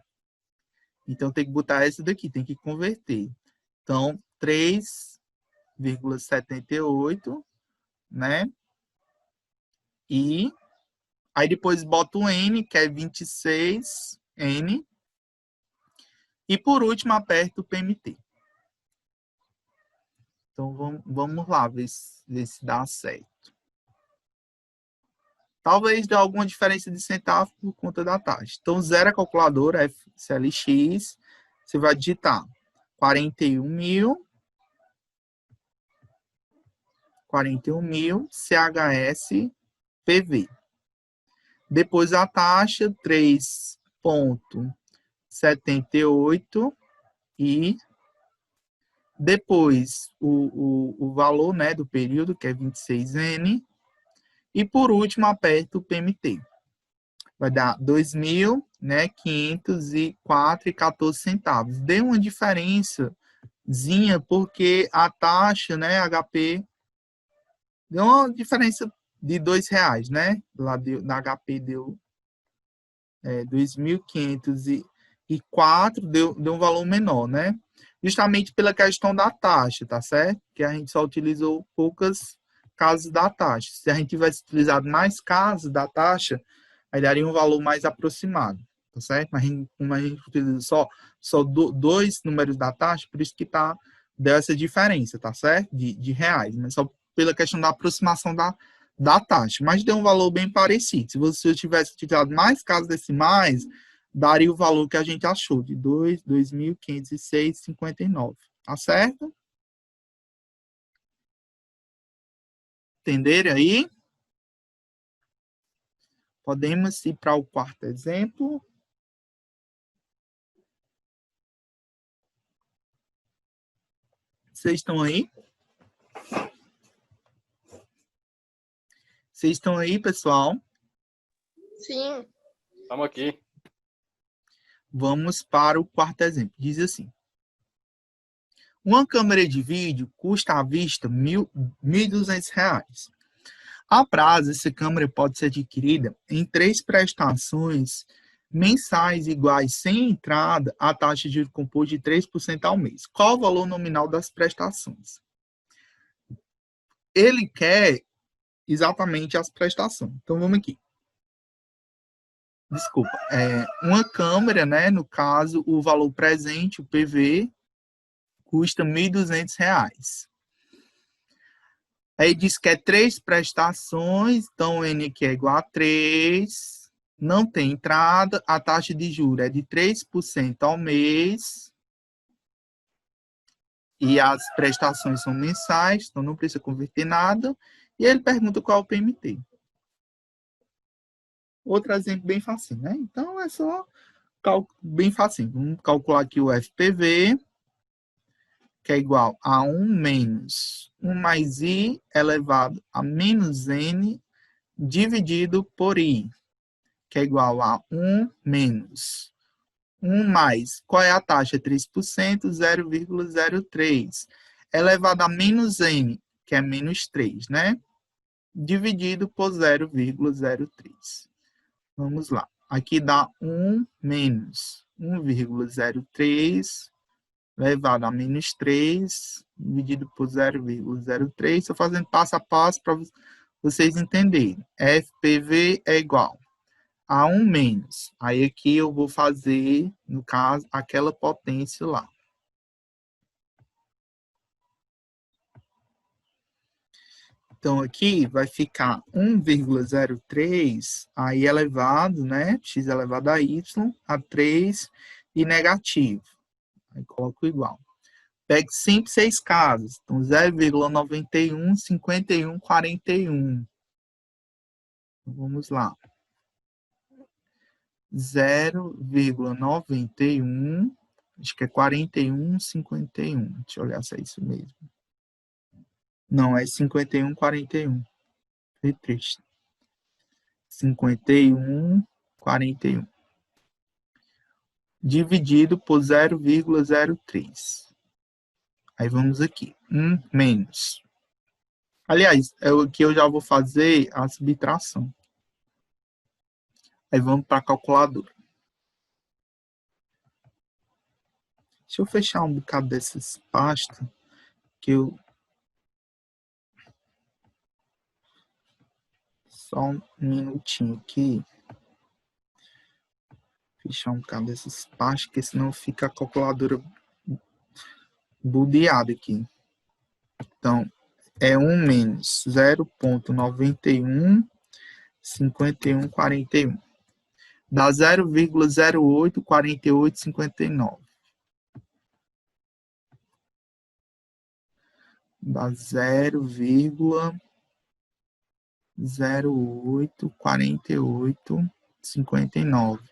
Então tem que botar essa daqui, tem que converter. Então 3,78, né? E aí depois bota o N, que é 26N. E por último, aperta o PMT. Então, vamos lá ver se dá certo. Talvez dê alguma diferença de centavo por conta da taxa. Então, zero a calculadora, FCLX. Você vai digitar 41 mil, CHS, PV. Depois a taxa, 3,78 e depois o valor, né, do período, que é 26N. E por último, aperta o PMT. Vai dar 2.000, né, 504,14 centavos. Deu uma diferençazinha porque a taxa, né, HP, deu uma diferença de R$2, né? Lá na HP deu 2.504, deu um valor menor, né? Justamente pela questão da taxa, tá certo? Que a gente só utilizou poucas casas da taxa. Se a gente tivesse utilizado mais casas da taxa, aí daria um valor mais aproximado, tá certo? Mas como a gente utiliza só dois números da taxa, por isso que deu essa diferença, tá certo? De reais, mas só pela questão da aproximação da taxa. Mas deu um valor bem parecido. Se você tivesse utilizado mais casas decimais, daria o valor que a gente achou, de 2.506,59. Tá certo? Entenderam aí? Podemos ir para o quarto exemplo. Vocês estão aí? Vocês estão aí, pessoal? Sim. Estamos aqui. Vamos para o quarto exemplo. Diz assim. Uma câmera de vídeo custa à vista R$ 1.200. A prazo, essa câmera pode ser adquirida em 3 prestações mensais iguais sem entrada a taxa de juros composto de 3% ao mês. Qual o valor nominal das prestações? Ele quer exatamente as prestações. Então, vamos aqui. Desculpa. Uma câmera, né? No caso, o valor presente, o PV, custa R$ 1.200. Aí diz que é 3 prestações, então N aqui é igual a 3, não tem entrada, a taxa de juros é de 3% ao mês, e as prestações são mensais, então não precisa converter nada, e ele pergunta qual é o PMT. Outro exemplo bem facinho, né? Então é só bem facinho. Vamos calcular aqui o FPV, que é igual a 1 menos 1 mais I elevado a menos N dividido por I, que é igual a 1 menos 1 mais, qual é a taxa? 3%, 0,03, elevado a menos N, que é menos 3, né? Dividido por 0,03. Vamos lá. Aqui dá 1 menos 1,03 elevado a menos 3, dividido por 0,03. Estou fazendo passo a passo para vocês entenderem. FPV é igual a 1 menos. Aí aqui eu vou fazer, no caso, aquela potência lá. Então, aqui vai ficar 1,03, aí elevado, né? X elevado a y, a 3 e negativo. Aí coloco igual. Pegue sempre 6 casas. Então, 0,91, 51, 41. Então, vamos lá. 0,91, acho que é 41, 51. Deixa eu olhar se é isso mesmo. Não, é 51, 41. Foi triste. 51, 41. Dividido por 0,03. Aí vamos aqui. 1 menos. Aliás, aqui eu já vou fazer a subtração. Aí vamos para a calculadora. Deixa eu fechar um bocado dessas pastas, que eu... Só um minutinho aqui. Fechar um bocado dessas pastas, porque senão fica a calculadora budeada aqui. Então, é 1 menos 0,91, 51, 41. Dá 0,08, 48, 59. Dá 0,08, 48, 59.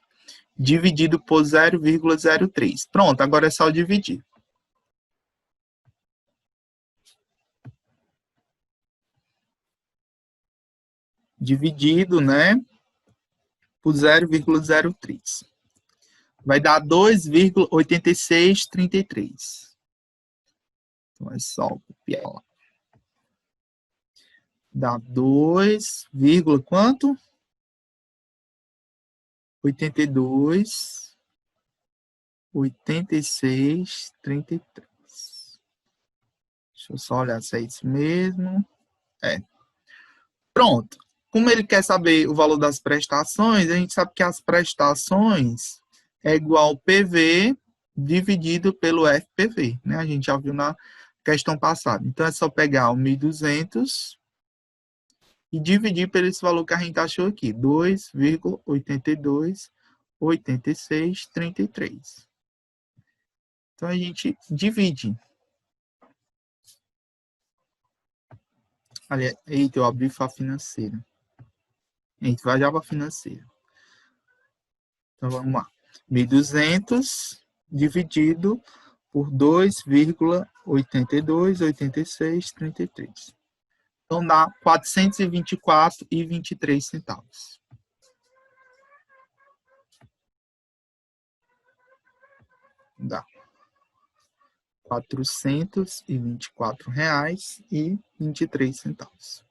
Dividido por 0,03. Pronto, agora é só dividir. Dividido, né, por 0,03. Vai dar 2,8633. Então, é só copiar lá. Dá 2, quanto? 82, 86, 33. Deixa eu só olhar se é isso mesmo. É. Pronto. Como ele quer saber o valor das prestações, a gente sabe que as prestações é igual ao PV dividido pelo FPV, né? A gente já viu na questão passada. Então, é só pegar o 1.200 e dividir por esse valor que a gente achou aqui, 2,828633. Então, a gente divide. Aliás, eita, eu abri para financeira. A gente vai já para financeira. Então, vamos lá. 1.200 dividido por 2,828633. Então, dá 424,23 centavos. Dá R$424,23.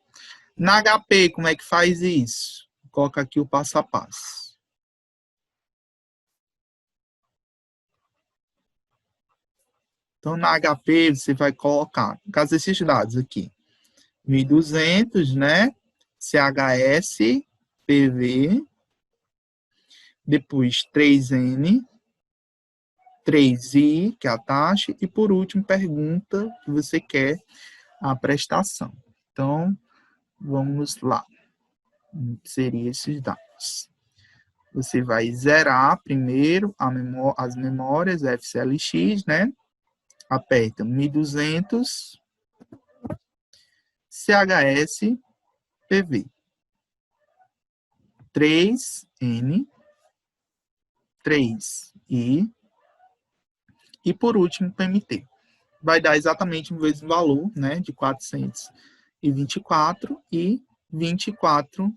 Na HP, como é que faz isso? Coloca aqui o passo a passo. Então, na HP, você vai colocar, no caso desses dados aqui, 1.200, né? CHS, PV, depois 3N, 3I, que é a taxa, e por último, pergunta que você quer a prestação. Então, vamos lá. Seria esses dados. Você vai zerar primeiro as memórias FCLX, né? Aperta 1.200, CHS, PV. 3N, 3I, e por último, PMT. Vai dar exatamente o mesmo valor, né, de 424 e 24.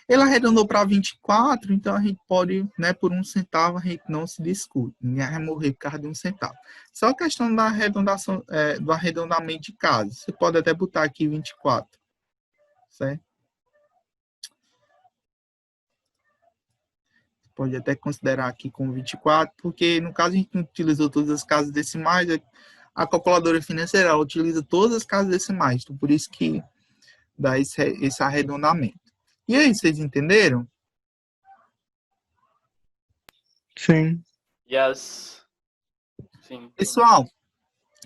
Ele arredondou para 24, então a gente pode, né, por 1 centavo, a gente não se discute. Ninguém vai morrer por causa de 1 centavo. Só a questão da arredondação, do arredondamento de casa. Você pode até botar aqui 24, certo? Pode até considerar aqui com 24, porque no caso a gente não utilizou todas as casas decimais, a calculadora financeira utiliza todas as casas decimais, então por isso que dá esse arredondamento. E aí, vocês entenderam? Sim. Yes. Sim. Pessoal,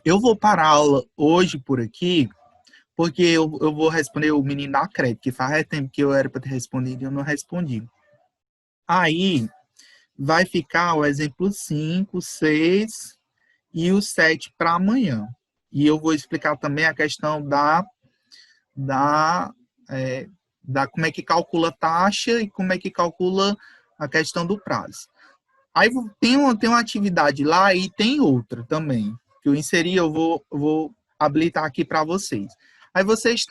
eu vou parar a aula hoje por aqui, porque eu vou responder o menino da CREP, que faz tempo que eu era para ter respondido e eu não respondi. Aí, vai ficar o exemplo 5, 6 e o 7 para amanhã. E eu vou explicar também a questão da como é que calcula a taxa e como é que calcula a questão do prazo. Aí tem uma atividade lá e tem outra também, que eu inseri, eu vou habilitar aqui para vocês. Aí vocês